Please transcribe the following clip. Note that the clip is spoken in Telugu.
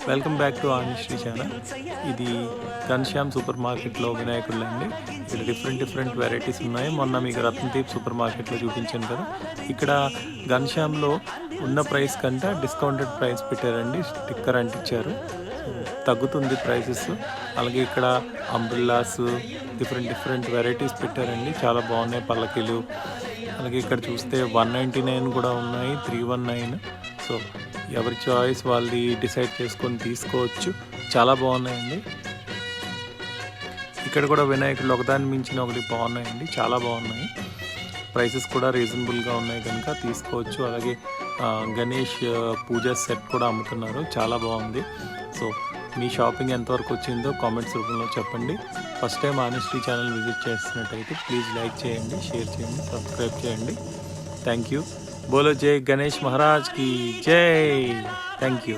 Welcome back to Anishri channel. ఇది ఘన్శ్యామ్ సూపర్ మార్కెట్లో వినాయకుళ్ళు అండి. ఇక్కడ డిఫరెంట్ వెరైటీస్ ఉన్నాయి. మొన్న మీకు రత్నదీప్ సూపర్ మార్కెట్లో చూపించాను కదా. ఇక్కడ ఘన్శ్యామ్లో ఉన్న ప్రైస్ కంటే డిస్కౌంటెడ్ ప్రైస్ పెట్టారండి. స్టిక్కర్ అంటించారు, తగ్గుతుంది ప్రైసెస్. అలాగే ఇక్కడ అంబ్రిల్లాస్ డిఫరెంట్ వెరైటీస్ పెట్టారండి. చాలా బాగున్నాయి పల్లకీలు. అలాగే ఇక్కడ చూస్తే 199 కూడా ఉన్నాయి, 319. సో ఎవరి చాయిస్ వాళ్ళది డిసైడ్ చేసుకొని తీసుకోవచ్చు. చాలా బాగున్నాయండి. ఇక్కడ కూడా వినాయకుడు ఒకదాని మించిన ఒకటి బాగున్నాయండి, చాలా బాగున్నాయి. ప్రైసెస్ కూడా రీజనబుల్గా ఉన్నాయి కనుక తీసుకోవచ్చు. అలాగే గణేష్ పూజా సెట్ కూడా అమ్ముతున్నారు, చాలా బాగుంది. సో మీ షాపింగ్ ఎంతవరకు వచ్చిందో కామెంట్స్ రూపంలో చెప్పండి. First time Anishri channel visit చేస్తున్నట్టయితే ప్లీజ్ లైక్ చేయండి, షేర్ చేయండి, సబ్స్క్రైబ్ చేయండి. Thank you. బోలో జై గణేష్ మహారాజ్ की जय. Thank you.